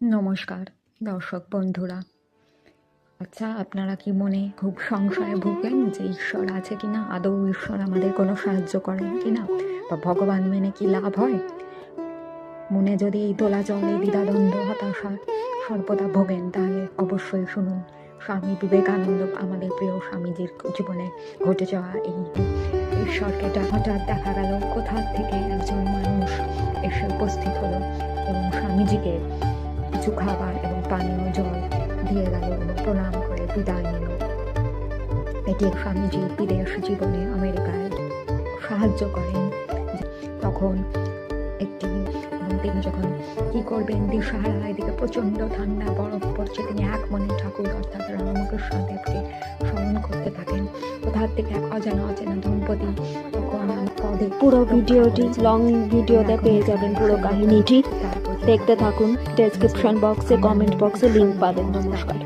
নমস্কার দর্শক বন্ধুরা। আচ্ছা, আপনারা কি মনে খুব সংশয়ে ভোগেন যে ঈশ্বর আছে কিনা, আদৌ ঈশ্বর আমাদের কোনো সাহায্য করেন কিনা, বা ভগবান মেনে কি লাভ হয়? মনে যদি এই দোলাচল, এই দ্বিধাদ্বন্দ্ব, হতাশা সর্বদা ভোগেন, তাহলে অবশ্যই শুনুন স্বামী বিবেকানন্দ, আমাদের প্রিয় স্বামীজির জীবনে ঘটে যাওয়া এই ঈশ্বরকে হঠাৎ দেখা গেল কোথা থেকে একজন মানুষ এসে উপস্থিত হলো এবং স্বামীজিকে কিছু খাবার এবং পানীয় জল দিয়ে গেল এবং প্রণাম করে বিদায় নিল। এটি স্বামীজি বিদেশ জীবনে আমেরিকায় সাহায্য করেন তখন তিনি যখন কি করবেন দিশাহারা, এদিকে প্রচন্ড ঠান্ডা, বরফ পড়ছে, তিনি এক মনে ঠাকুর অর্থাৎ রামকৃষ্ণ দেবকে স্মরণ করতে থাকেন। কোথার থেকে এক অজানা দম্পতি তখন পদে পুরো ভিডিওটি লং ভিডিওতে পেয়ে যাবেন পুরো কাহিনীটি। দেখতে থাকুন। ডেসক্রিপশন বক্সে, কমেন্ট বক্সে লিংক পাবেন। নমস্কার।